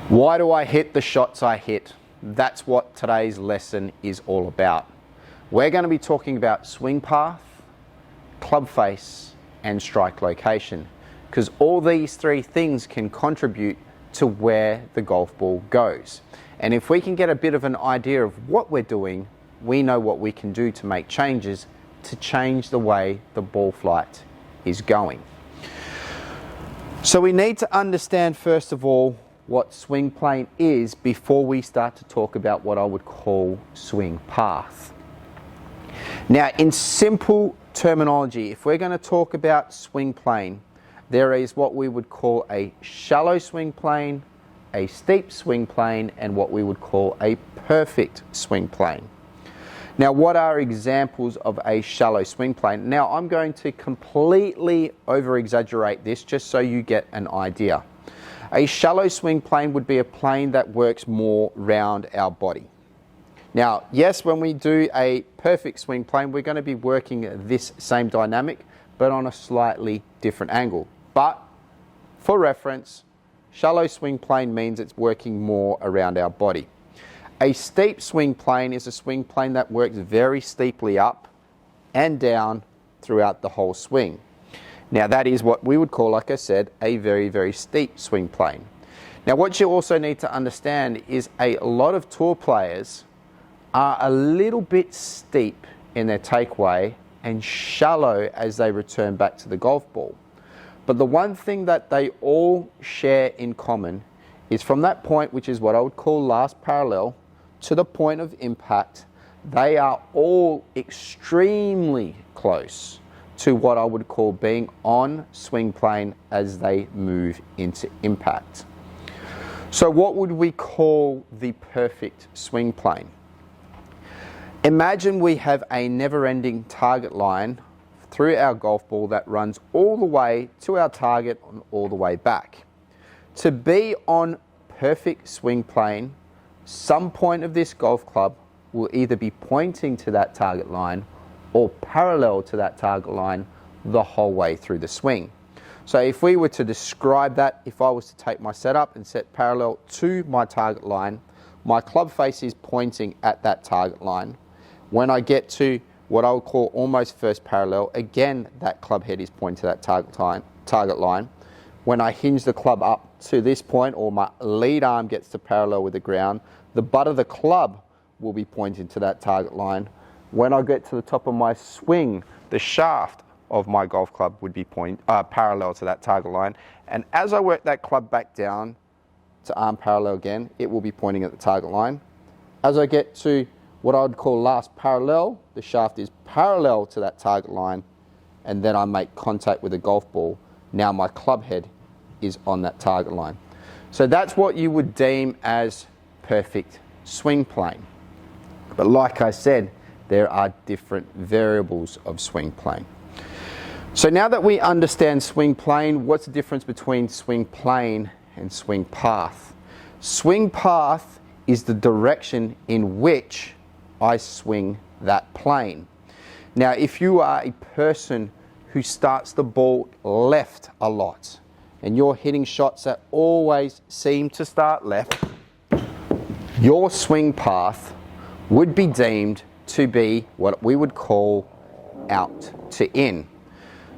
Why do I hit the shots I hit? That's what today's lesson is all about. We're going to be talking about swing path, club face, and strike location, because all these three things can contribute to where the golf ball goes. And if we can get a bit of an idea of what we're doing, we know what we can do to make changes to change the way the ball flight is going. So we need to understand first of all what swing plane is before we start to talk about what I would call swing path. Now, in simple terminology, if we're going to talk about swing plane, there is what we would call a shallow swing plane, a steep swing plane, and what we would call a perfect swing plane. Now, what are examples of a shallow swing plane? Now, I'm going to completely over-exaggerate this just so you get an idea. A shallow swing plane would be a plane that works more round our body. Now, yes, when we do a perfect swing plane, we're going to be working this same dynamic, but on a slightly different angle. But for reference, shallow swing plane means it's working more around our body. A steep swing plane is a swing plane that works very steeply up and down throughout the whole swing. Now, that is what we would call, like I said, a very, very steep swing plane. Now, what you also need to understand is a lot of tour players are a little bit steep in their takeaway and shallow as they return back to the golf ball. But the one thing that they all share in common is from that point, which is what I would call last parallel, to the point of impact, they are all extremely close to what I would call being on swing plane as they move into impact. So what would we call the perfect swing plane? Imagine we have a never-ending target line through our golf ball that runs all the way to our target and all the way back. To be on perfect swing plane, some point of this golf club will either be pointing to that target line or parallel to that target line the whole way through the swing. So if we were to describe that, if I was to take my setup and set parallel to my target line, my club face is pointing at that target line. When I get to what I would call almost first parallel, again, that club head is pointing to that target line. When I hinge the club up to this point, or my lead arm gets to parallel with the ground, the butt of the club will be pointing to that target line. When I get to the top of my swing, the shaft of my golf club would be parallel to that target line. And as I work that club back down to arm parallel again, it will be pointing at the target line. As I get to what I would call last parallel, the shaft is parallel to that target line, and then I make contact with the golf ball. Now my club head is on that target line. So that's what you would deem as perfect swing plane. But like I said, there are different variables of swing plane. So now that we understand swing plane, what's the difference between swing plane and swing path? Swing path is the direction in which I swing that plane. Now, if you are a person who starts the ball left a lot and you're hitting shots that always seem to start left, your swing path would be deemed to be what we would call out to in.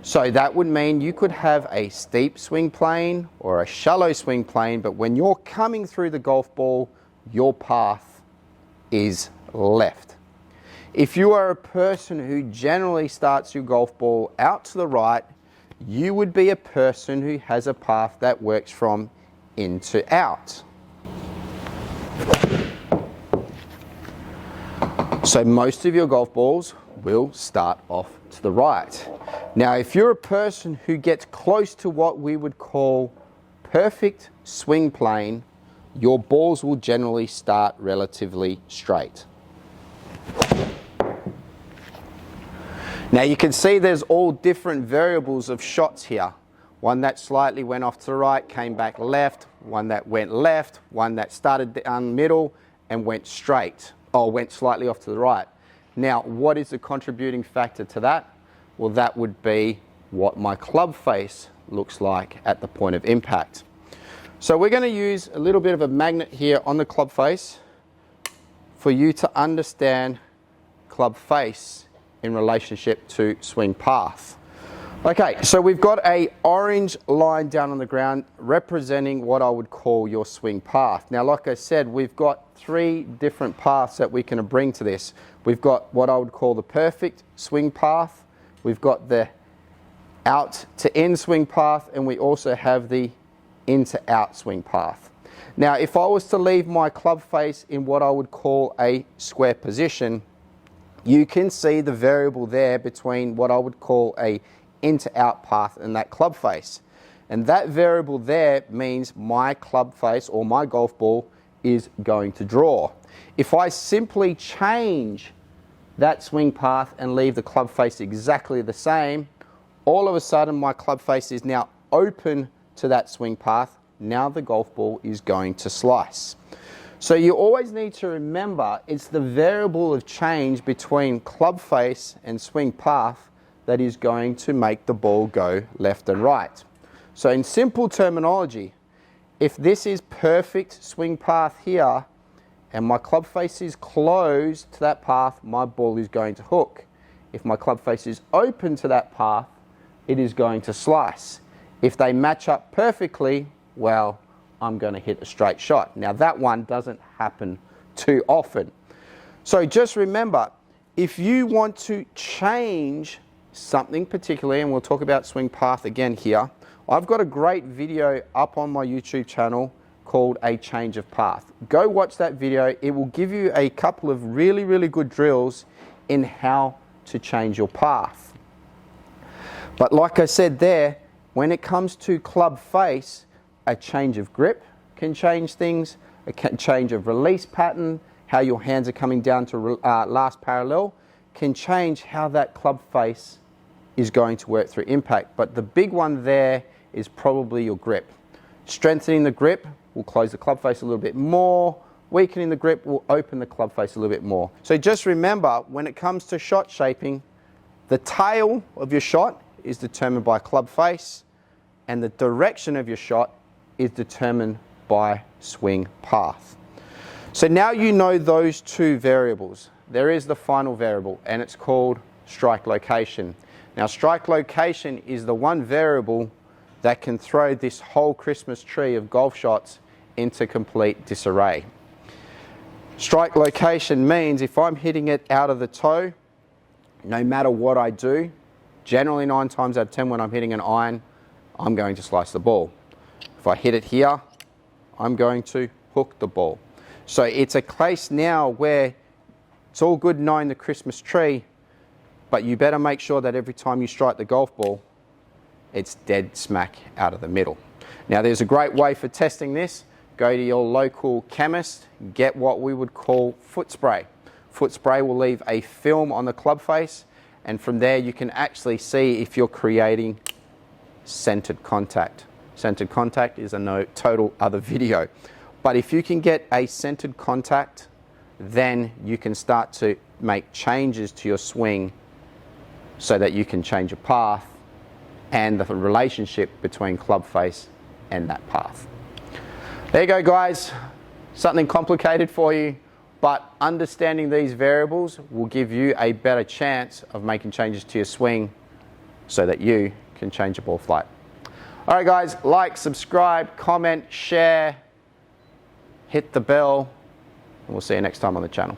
So that would mean you could have a steep swing plane or a shallow swing plane, but when you're coming through the golf ball, your path is left. If you are a person who generally starts your golf ball out to the right, you would be a person who has a path that works from in to out. So most of your golf balls will start off to the right. Now, if you're a person who gets close to what we would call perfect swing plane, your balls will generally start relatively straight. Now you can see there's all different variables of shots here. One that slightly went off to the right, came back left, one that went left, one that started down middle and went straight, or went slightly off to the right. Now, what is the contributing factor to that? Well, that would be what my club face looks like at the point of impact. So we're going to use a little bit of a magnet here on the club face for you to understand club face in relationship to swing path. Okay, so we've got a orange line down on the ground representing what I would call your swing path. Now, like I said, we've got 3 different paths that we can bring to this. We've got what I would call the perfect swing path, we've got the out to in swing path, and we also have the in to out swing path. Now, if I was to leave my club face in what I would call a square position, you can see the variable there between what I would call a in to out path and that club face. And that variable there means my club face or my golf ball is going to draw. If I simply change that swing path and leave the club face exactly the same, all of a sudden my club face is now open to that swing path. Now the golf ball is going to slice. So you always need to remember it's the variable of change between club face and swing path that is going to make the ball go left and right. So in simple terminology, if this is perfect swing path here and my club face is closed to that path, my ball is going to hook. If my club face is open to that path, it is going to slice. If they match up perfectly, well, I'm going to hit a straight shot. Now that one doesn't happen too often. So just remember, if you want to change something particularly, and we'll talk about swing path again here, I've got a great video up on my YouTube channel called A Change of Path. Go watch that video. It will give you a couple of really good drills in how to change your path. But like I said there, when it comes to club face, a change of grip can change things, a change of release pattern, how your hands are coming down to last parallel, can change how that club face is going to work through impact. But the big one there is probably your grip. Strengthening the grip will close the club face a little bit more. Weakening the grip will open the club face a little bit more. So just remember, when it comes to shot shaping, the tail of your shot is determined by club face, and the direction of your shot is determined by swing path. So now you know those 2 variables. There is the final variable, and it's called strike location. Now, strike location is the one variable that can throw this whole Christmas tree of golf shots into complete disarray. Strike location means if I'm hitting it out of the toe, no matter what I do, generally 9 times out of 10 when I'm hitting an iron, I'm going to slice the ball. If I hit it here, I'm going to hook the ball. So it's a case now where it's all good knowing the Christmas tree, but you better make sure that every time you strike the golf ball, it's dead smack out of the middle. Now there's a great way for testing this. Go to your local chemist, get what we would call foot spray. Foot spray will leave a film on the club face, and from there you can actually see if you're creating centered contact. Centered contact is a total other video. But if you can get a centered contact, then you can start to make changes to your swing so that you can change your path and the relationship between club face and that path. There you go, guys. Something complicated for you, but understanding these variables will give you a better chance of making changes to your swing so that you can change your ball flight. All right, guys, like, subscribe, comment, share, hit the bell, and we'll see you next time on the channel.